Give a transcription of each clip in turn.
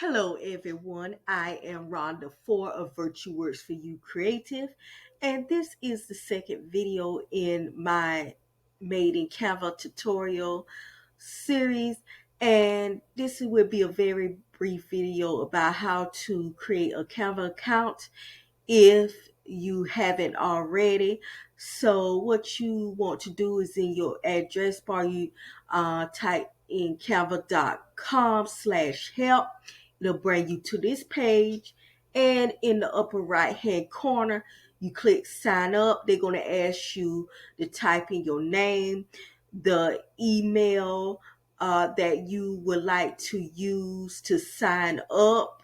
Hello, everyone. I am Rhonda Fore of Virtu Works for You Creative, and this is the second video in my Made in Canva tutorial series. And this will be a very brief video about how to create a Canva account if you haven't already. So what you want to do is in your address bar, you type in canva.com/help. It'll bring you to this page, and in the upper right hand corner you click sign up. They're going to ask you to type in your name, the email that you would like to use to sign up,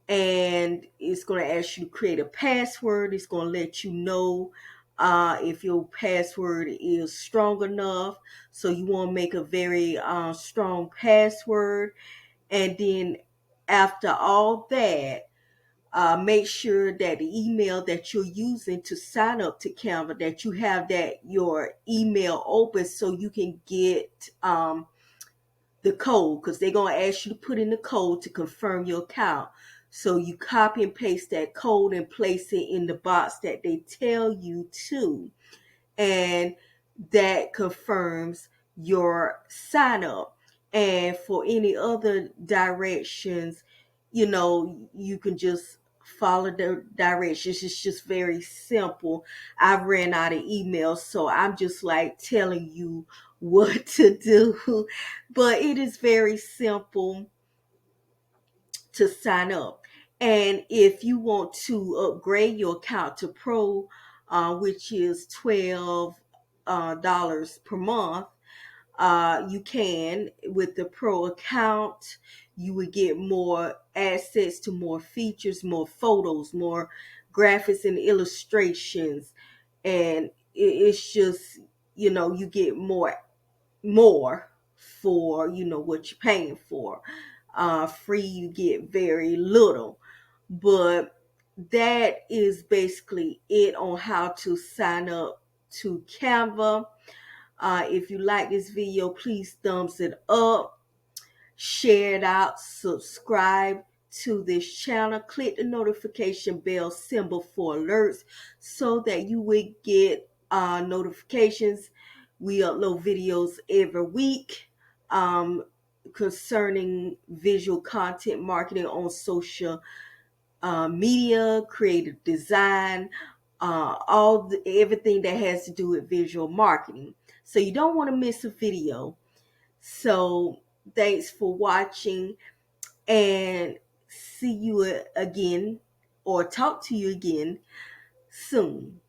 and it's going to ask you to create a password. It's going to let you know if your password is strong enough. So you want to make a very strong password. And then after all that, make sure that the email that you're using to sign up to Canva, that you have that your email open so you can get the code, because they're going to ask you to put in the code to confirm your account. So you copy and paste that code and place it in the box that they tell you to, and that confirms your sign up. And for any other directions, you can just follow the directions. It's just very simple. I've ran out of emails, so I'm just like telling you what to do. But it is very simple to sign up. And if you want to upgrade your account to Pro, which is $12 per month, you can. With the Pro account, you would get more access to more features, more photos, more graphics and illustrations. And it's just, you get more for what you're paying for. Free, you get very little. But that is basically it on how to sign up to Canva. If you like this video, please thumbs it up, share it out, subscribe to this channel, click the notification bell symbol for alerts so that you will get notifications. We upload videos every week concerning visual content marketing on social media, creative design, everything that has to do with visual marketing. So you don't want to miss a video. So thanks for watching, and see you again, or talk to you again soon.